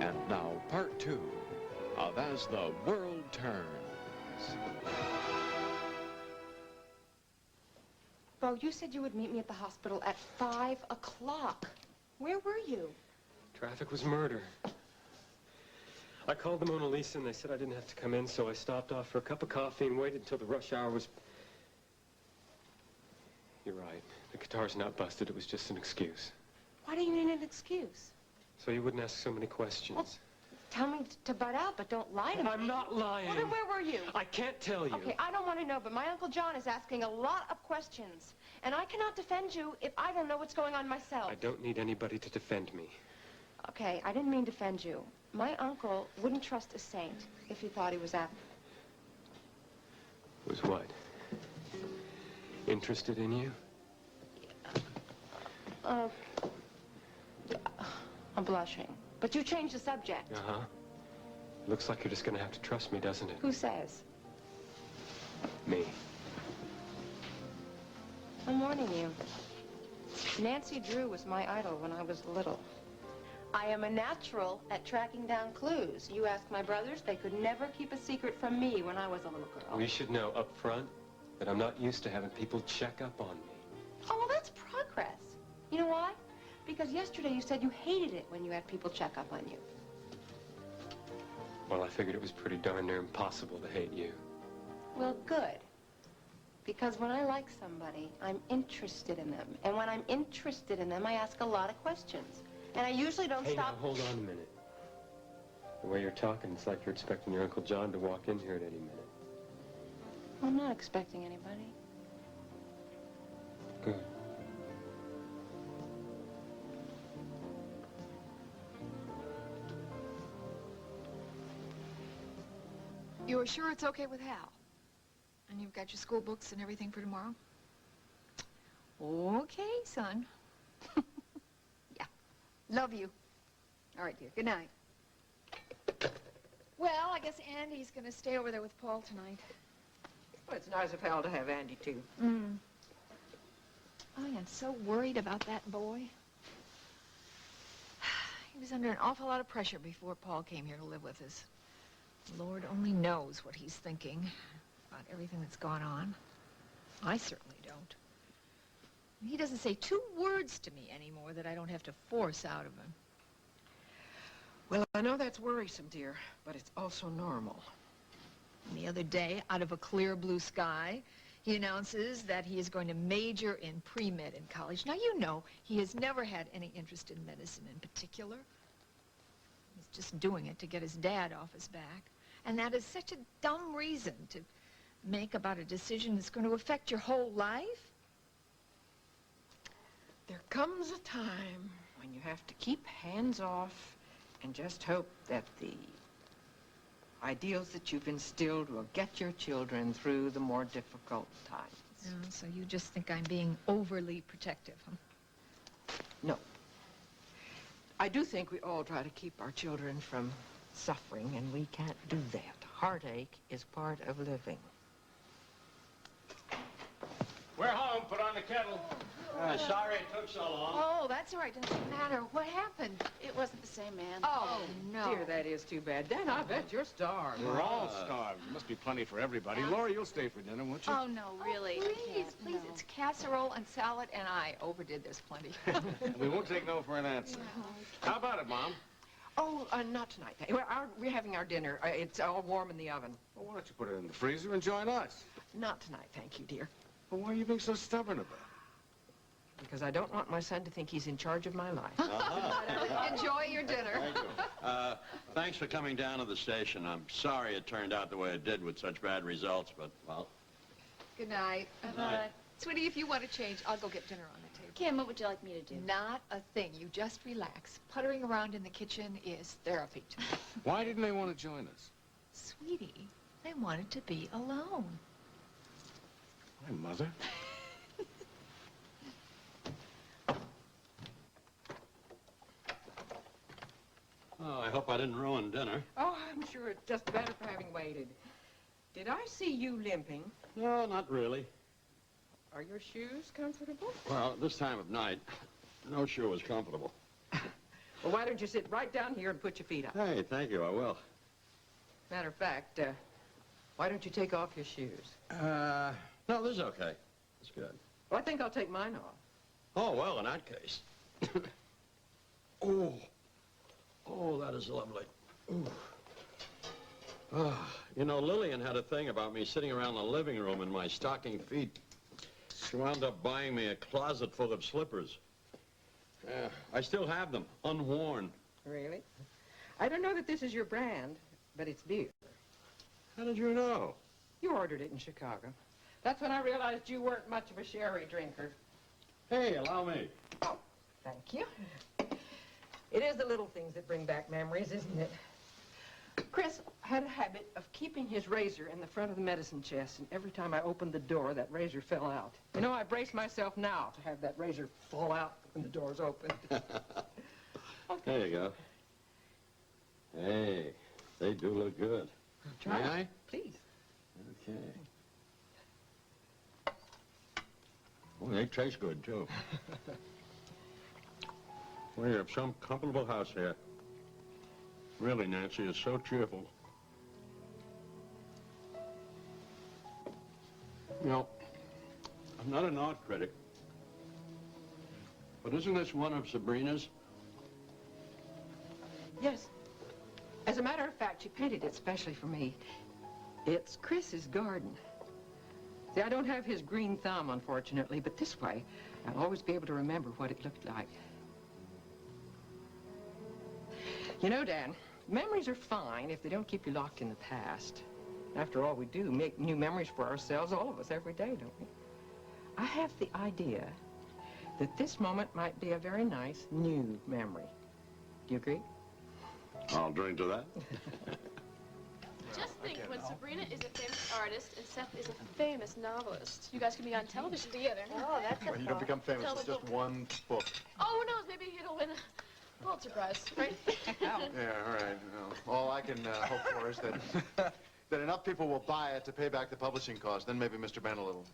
And now, part 2 of As the World Turns. Bo, you said you would meet me at the hospital at 5 o'clock. Where were you? Traffic was murder. I called the Mona Lisa and they said I didn't have to come in, so I stopped off for a cup of coffee and waited until the rush hour was... You're right. The guitar's not busted. It was just an excuse. Why do you need an excuse? So you wouldn't ask so many questions. Well, tell me to butt out, but don't lie to me. I'm not lying. Well, then where were you? I can't tell you. Okay, I don't want to know, but my Uncle John is asking a lot of questions. And I cannot defend you if I don't know what's going on myself. I don't need anybody to defend me. Okay, I didn't mean to defend you. My uncle wouldn't trust a saint if he thought he was at... Was what? Interested in you? I'm blushing. But you changed the subject. Uh-huh. Looks like you're just gonna have to trust me, doesn't it? Who says? Me. I'm warning you. Nancy Drew was my idol when I was little. I am a natural at tracking down clues. You ask my brothers, they could never keep a secret from me when I was a little girl. We should know up front that I'm not used to having people check up on me. Oh, well, that's progress. You know why? Because yesterday you said you hated it when you had people check up on you. Well, I figured it was pretty darn near impossible to hate you. Well, good. Because when I like somebody, I'm interested in them. And when I'm interested in them, I ask a lot of questions. And I usually don't Hey, stop... now, hold on a minute. The way you're talking, it's like you're expecting your Uncle John to walk in here at any minute. I'm not expecting anybody. Good. You're sure it's okay with Hal? And you've got your school books and everything for tomorrow? Okay, son. Yeah. Love you. All right, dear. Good night. Well, I guess Andy's going to stay over there with Paul tonight. Well, it's nice of Hal to have Andy, too. I am so worried about that boy. He was under an awful lot of pressure before Paul came here to live with us. Lord only knows what he's thinking about everything that's gone on. I certainly don't. He doesn't say 2 words to me anymore that I don't have to force out of him. Well, I know that's worrisome, dear, but it's also normal. And the other day, out of a clear blue sky, he announces that he is going to major in pre-med in college. Now, you know, he has never had any interest in medicine in particular. He's just doing it to get his dad off his back. And that is such a dumb reason to make about a decision that's going to affect your whole life. There comes a time when you have to keep hands off and just hope that the ideals that you've instilled will get your children through the more difficult times. Oh, so you just think I'm being overly protective, huh? No. I do think we all try to keep our children from suffering, and we can't do that. Heartache is part of living. We're home. Put on the kettle. Sorry it took so long. Oh, that's all right. Doesn't matter. What happened? It wasn't the same man. Oh, no. Dear, that is too bad. Dan, I bet you're starved. We're all starved. There must be plenty for everybody. Laura, you'll stay for dinner, won't you? Oh, no, really. I Please, can't, please. no. It's casserole and salad, and I overdid this plenty. We won't take no for an answer. How about it, Mom? Oh, not tonight. We're having our dinner. It's all warm in the oven. Well, why don't you put it in the freezer and join us? Not tonight, thank you, dear. Well, why are you being so stubborn about it? Because I don't want my son to think he's in charge of my life. Enjoy your dinner. Thank you. Thanks for coming down to the station. I'm sorry it turned out the way it did with such bad results, but, well... Good night. Bye-bye. Sweetie, if you want to change, I'll go get dinner on the table. Kim, what would you like me to do? Not a thing. You just relax. Puttering around in the kitchen is therapy to me. Why didn't they want to join us? Sweetie, they wanted to be alone. My mother? Oh, I hope I didn't ruin dinner. Oh, I'm sure it's just better for having waited. Did I see you limping? No, not really. Are your shoes comfortable? Well, this time of night, no shoe was comfortable. Well, why don't you sit right down here and put your feet up? Hey, thank you, I will. Matter of fact, why don't you take off your shoes? No, this is okay. It's good. Well, I think I'll take mine off. Oh, well, in that case. Oh, that is lovely. Ooh. Ah, you know, Lillian had a thing about me sitting around the living room in my stocking feet. She wound up buying me a closet full of slippers. I still have them, unworn. Really? I don't know that this is your brand, but it's beer. How did you know? You ordered it in Chicago. That's when I realized you weren't much of a sherry drinker. Hey, allow me. Oh, thank you. It is the little things that bring back memories, isn't it? Chris had a habit of keeping his razor in the front of the medicine chest, and every time I opened the door, that razor fell out. You know, I brace myself now to have that razor fall out when the door's open. There you go. Hey, they do look good. Try May it. I? Please. Okay. Oh, they taste good, too. We have some comfortable house here. Really, Nancy, it's so cheerful. You know, I'm not an art critic, but isn't this one of Sabrina's? Yes. As a matter of fact, she painted it specially for me. It's Chris's garden. See, I don't have his green thumb, unfortunately, but this way, I'll always be able to remember what it looked like. You know, Dan, memories are fine if they don't keep you locked in the past. After all, we do make new memories for ourselves, all of us, every day, don't we? I have the idea that this moment might be a very nice new memory. Do you agree? I'll drink to that. Just think, when Sabrina is a famous artist and Seth is a famous novelist, you guys could be on television together. Oh, that's Well, you don't become famous. It's just one book. Oh, who knows? Maybe it'll win a Pulitzer Prize, right? Yeah, all right. Well, all I can hope for is that that enough people will buy it to pay back the publishing cost. Then maybe Mr. Bennell will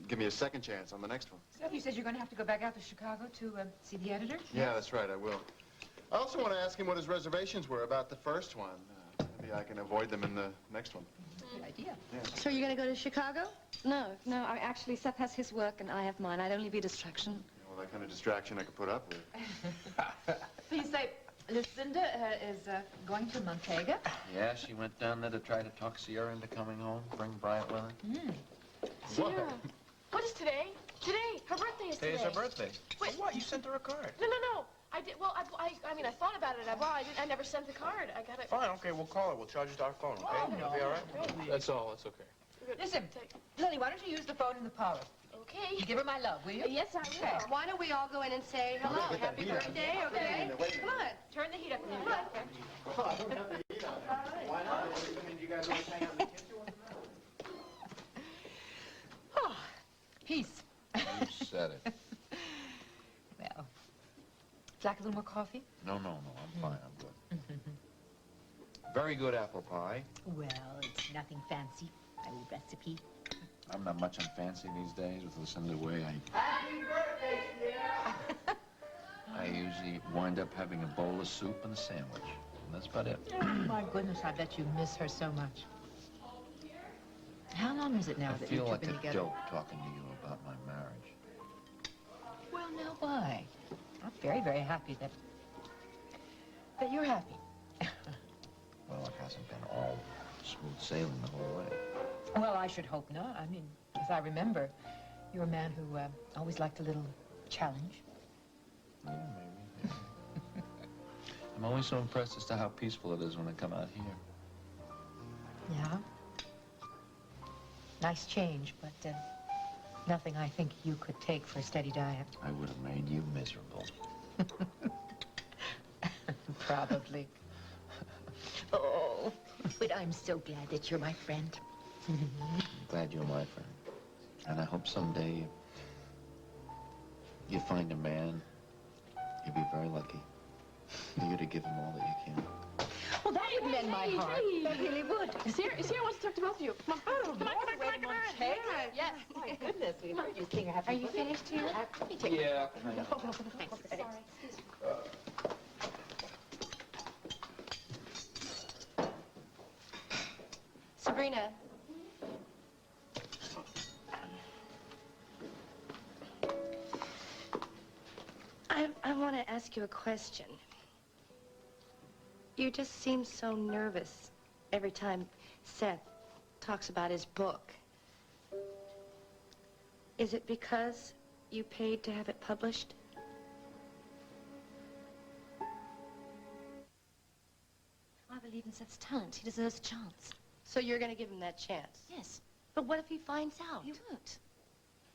give me a second chance on the next one. So you said you're going to have to go back out to Chicago to see the editor? Yeah, that's right. I will. I also want to ask him what his reservations were about the first one. Maybe I can avoid them in the next one. Good idea. Yeah. So you're going to go to Chicago? No, actually, Seth has his work and I have mine. I'd only be a distraction. Well, that kind of distraction I could put up with. So you say Lucinda is going to Montega? Yeah, she went down there to try to talk Sierra into coming home, bring Bryant with her. Sierra, what is today? Today, her birthday is today. Today's her birthday. Wait. So what? You sent her a card. No. I did. Well, I mean, I thought about it. I never sent the card. I got it. Fine, okay, we'll call her. We'll charge it to our phone, okay? Oh, It'll be all right? That's all. That's okay. Listen, Lily, why don't you use the phone in the parlor? Okay. Give her my love, will you? Yes, I will. Okay. Why don't we all go in and say hello? Happy birthday, okay? Come on. Turn the heat up. Come on. Oh, I don't have to eat on it. Why not? I mean, you guys always hang out in the kitchen once in a while? Oh, peace. You said it. Well, would you like a little more coffee? No, I'm fine. I'm good. Very good apple pie. Well, it's nothing fancy. My old recipe. I'm not much on fancy these days with Lucinda way. Happy birthday, Sierra! I usually wind up having a bowl of soup and a sandwich. And that's about it. Oh, my goodness, I bet you miss her so much. How long is it now I that feel you've like been a together? dope talking to you about my marriage. Well, now why? I'm very, very happy that you're happy. Well, it hasn't been all smooth sailing the whole way. Well, I should hope not. I mean, as I remember, you're a man who always liked a little challenge. Yeah, maybe. Yeah. I'm always so impressed as to how peaceful it is when I come out here. Yeah? Nice change, but nothing I think you could take for a steady diet. I would have made you miserable. Probably. Oh, but I'm so glad that you're my friend. I'm glad you're my friend. And I hope someday you find a man. You'll be very lucky. You're to give him all that you can. Well, that would mend my heart. That really would. Sierra wants to talk to both of you. Come on. Come on. Yes. My goodness, we've heard you sing a happy Are you finished here? Yeah. Sabrina. I want to ask you a question. You just seem so nervous every time Seth talks about his book. Is it because you paid to have it published? I believe in Seth's talent. He deserves a chance. So you're going to give him that chance? Yes. But what if he finds out? He won't.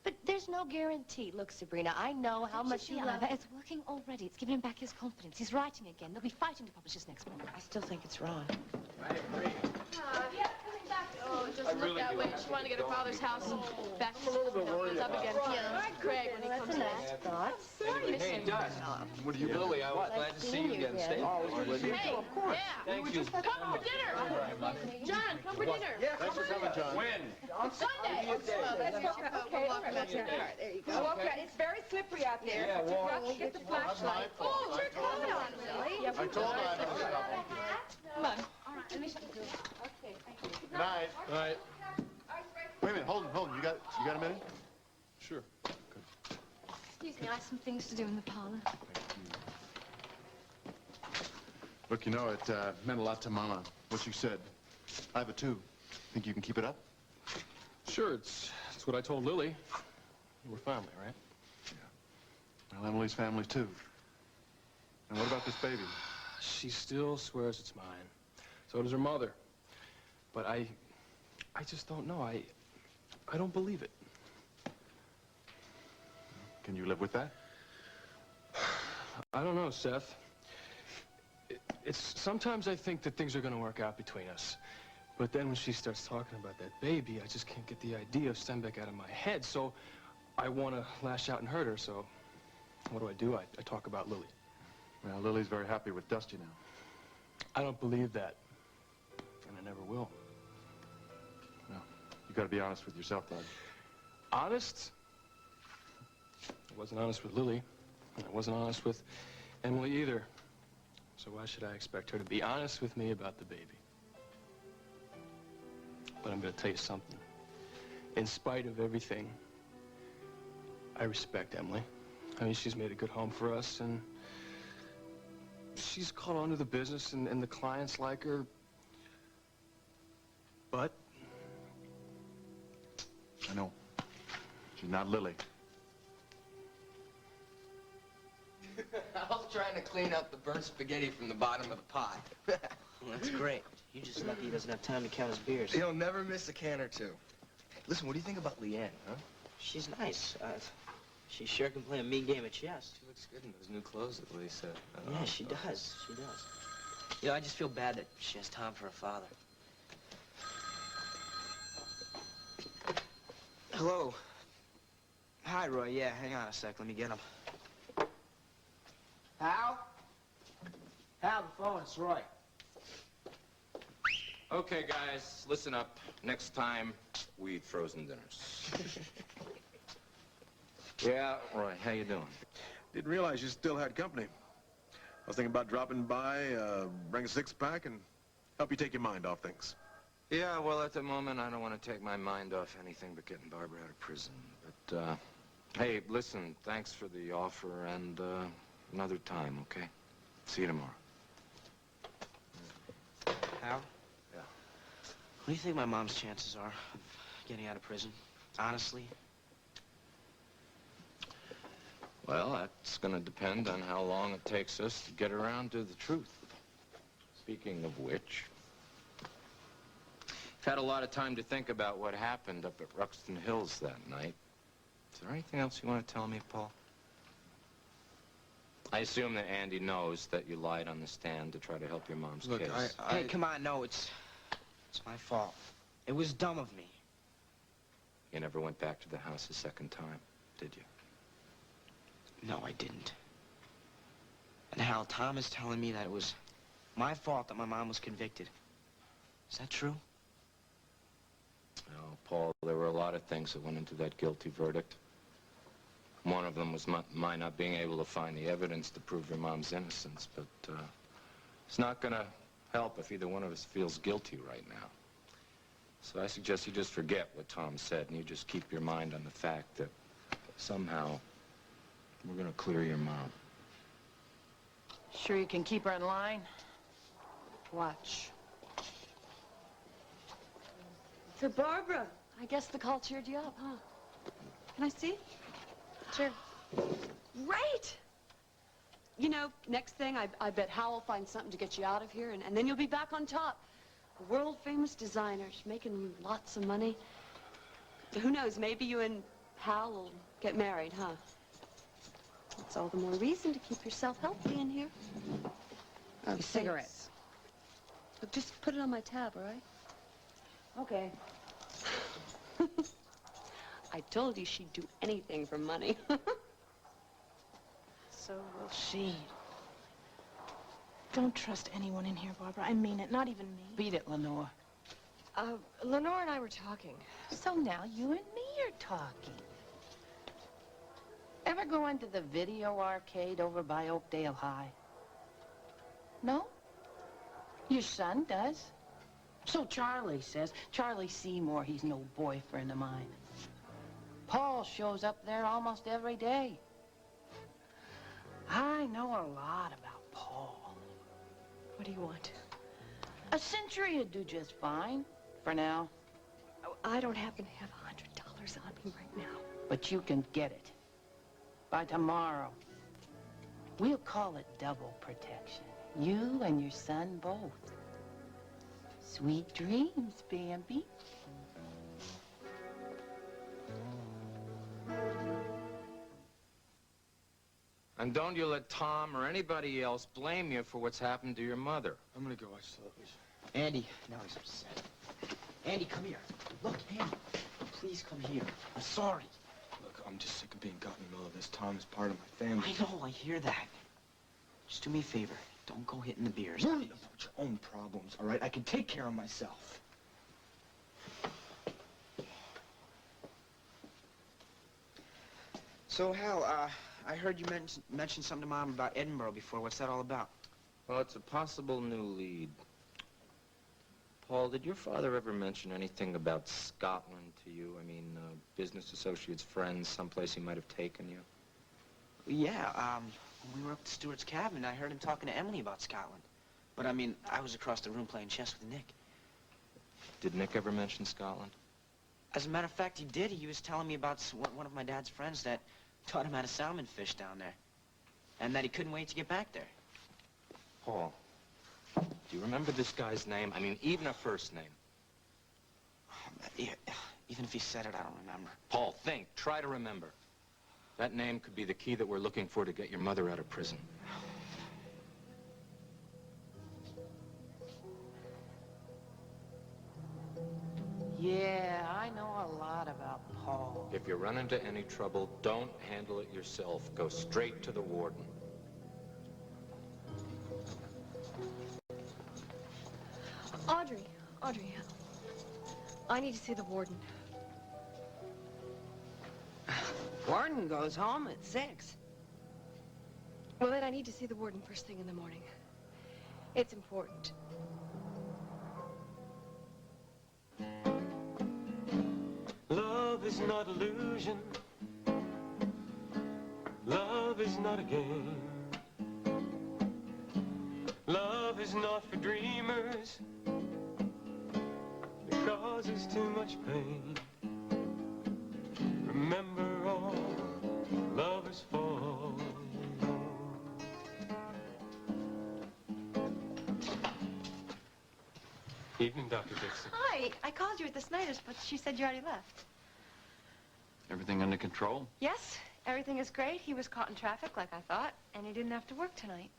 But there's no guarantee. Look, Sabrina, I know how much you love... It's working already. It's giving him back his confidence. He's writing again. They'll be fighting to publish his next book. I still think it's wrong. Yeah, coming back. Oh, just look that way. She wanted to get her father's house back. I'm a little bit worried up about again. Yeah. Craig, when he comes in. Hey, Dust. What do you Lily, I was glad to see you again. Stay. Hey, of course. Yeah. Thank you. Come for dinner. John, come for dinner. Yeah, thanks for coming, John. When? On Sunday. Okay, all right, there you go. Okay, it's very slippery out there. Yeah, well, Get the flashlight. Oh, your coat on, Lily. I told him I had a shovel. Come on. All right, let me show you. Okay, thank you. Good night. All right. Wait a minute, hold on. You got a minute? Sure. Excuse me, I have some things to do in the parlor. Look, you know, it meant a lot to Mama, what you said. I have a too. Think you can keep it up? Sure, it's what I told Lily. We're family, right? Well, Emily's family, too. And what about this baby? She still swears it's mine. So does her mother. But I just don't know. I don't believe it. Can you live with that? I don't know, Seth. It's sometimes I think that things are going to work out between us. But then when she starts talking about that baby, I just can't get the idea of Stenbeck out of my head. So I want to lash out and hurt her. So what do? I talk about Lily. Well, Lily's very happy with Dusty now. I don't believe that. And I never will. Well, you got to be honest with yourself, Doug. Honest? I wasn't honest with Lily. And I wasn't honest with Emily either. So why should I expect her to be honest with me about the baby? But I'm going to tell you something. In spite of everything, I respect Emily. I mean, she's made a good home for us, and she's caught on to the business, and the clients like her. But I know. She's not Lily. I was trying to clean up the burnt spaghetti from the bottom of the pot. Well, that's great. You're just lucky he doesn't have time to count his beers. He'll never miss a can or two. Listen, what do you think about Leanne, huh? She's nice. She sure can play a mean game of chess. She looks good in those new clothes that Lily said. Yeah, she does. She does. You know, I just feel bad that she has time for her father. Hello. Hi, Roy. Yeah, hang on a sec. Let me get him. Hal? Hal, the phone. It's Roy. Okay, guys, listen up. Next time, we eat frozen dinners. Yeah, Roy, how you doing? Didn't realize you still had company. I was thinking about dropping by, bring a six-pack, and help you take your mind off things. Yeah, well, at the moment, I don't want to take my mind off anything but getting Barbara out of prison. But, hey, listen, thanks for the offer, and, another time, okay? See you tomorrow. Hal? Yeah. What do you think my mom's chances are of getting out of prison? Honestly? Well, that's going to depend on how long it takes us to get around to the truth. Speaking of which, I've had a lot of time to think about what happened up at Ruxton Hills that night. Is there anything else you want to tell me, Paul? I assume that Andy knows that you lied on the stand to try to help your mom's Look, case. Hey, come on, no, it's my fault. It was dumb of me. You never went back to the house a second time, did you? No, I didn't. And Hal, Tom is telling me that it was my fault that my mom was convicted. Is that true? No, Paul, there were a lot of things that went into that guilty verdict. One of them was my not being able to find the evidence to prove your mom's innocence, but it's not going to help if either one of us feels guilty right now. So I suggest you just forget what Tom said and you just keep your mind on the fact that somehow we're gonna clear your mom. Sure you can keep her in line? Watch. So, Barbara, I guess the call cheered you up, huh? Can I see? Sure. Great! You know, next thing, I bet Hal will find something to get you out of here, and then you'll be back on top. A world-famous designers, making lots of money. Who knows, maybe you and Hal will get married, huh? That's all the more reason to keep yourself healthy in here. Oh, Cigarettes. Look, just put it on my tab, all right? Okay. I told you she'd do anything for money. So will she. Don't trust anyone in here, Barbara. I mean it, not even me. Beat it, Lenore. Lenore and I were talking. So now you and me are talking. Ever go into the video arcade over by Oakdale High? No? Your son does. So Charlie says. Charlie Seymour, he's no boyfriend of mine. Paul shows up there almost every day. I know a lot about Paul. What do you want? A century would do just fine, for now. Oh, I don't happen to have $100 on me right now. But you can get it. By tomorrow. We'll call it double protection. You and your son both. Sweet dreams, Bambi. And don't you let Tom or anybody else blame you for what's happened to your mother. I'm gonna go watch television. Andy, now he's upset. Andy, come here. Look, Andy, please come here. I'm sorry. Look, I'm just sick of being caught in the middle of this. Tom is part of my family. I know, I hear that. Just do me a favor. Don't go hitting the beers. Worry about your own problems, all right? I can take care of myself. So, Hal, I heard you mention something to Mom about Edinburgh before. What's that all about? Well, it's a possible new lead. Paul, did your father ever mention anything about Scotland to you? I mean, business associates, friends, someplace he might have taken you? Yeah, when we were up at Stuart's cabin, I heard him talking to Emily about Scotland. But, I mean, I was across the room playing chess with Nick. Did Nick ever mention Scotland? As a matter of fact, he did. He was telling me about one of my dad's friends that taught him how to salmon fish down there. And that he couldn't wait to get back there. Paul, do you remember this guy's name? I mean, even a first name. Yeah, even if he said it, I don't remember. Paul, think. Try to remember. That name could be the key that we're looking for to get your mother out of prison. Yeah, I know a lot about Paul. If you run into any trouble, don't handle it yourself. Go straight to the warden. Audrey, I need to see the warden. Warden goes home at 6. Well, then I need to see the warden first thing in the morning. It's important. Love is not illusion. Love is not a game. Love is not for dreamers. It causes too much pain. Remember all lovers fall. Evening, Dr. Dixon. Hi, I called you at the Snyder's, but she said you already left. Everything under control? Yes, everything is great. He was caught in traffic like I thought, and he didn't have to work tonight.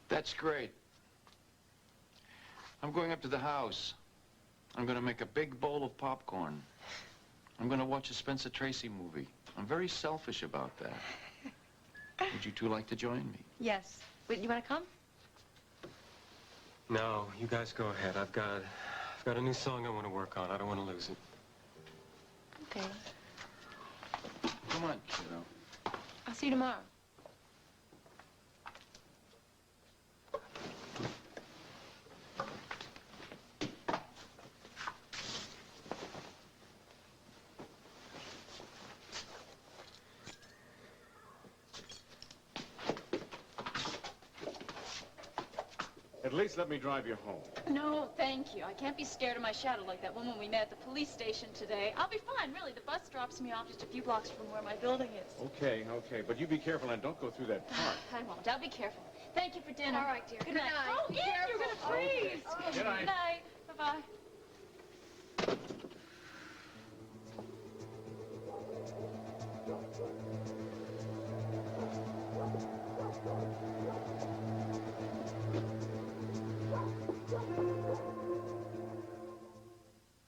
That's great. I'm going up to the house. I'm going to make a big bowl of popcorn. I'm going to watch a Spencer Tracy movie. I'm very selfish about that. Would you two like to join me? Yes. Wait, you want to come? No, you guys go ahead. I've got a new song I want to work on. I don't want to lose it. Okay. Come on, kiddo. I'll see you tomorrow. At least let me drive you home. No, thank you. I can't be scared of my shadow like that woman we met at the police station today. I'll be fine, really. The bus drops me off just a few blocks from where my building is. Okay, okay. But you be careful and don't go through that park. I won't. I'll be careful. Thank you for dinner. All right, dear. Good night. Oh, Be Ian, careful. you're going to freeze. Good night. Good night. Bye-bye.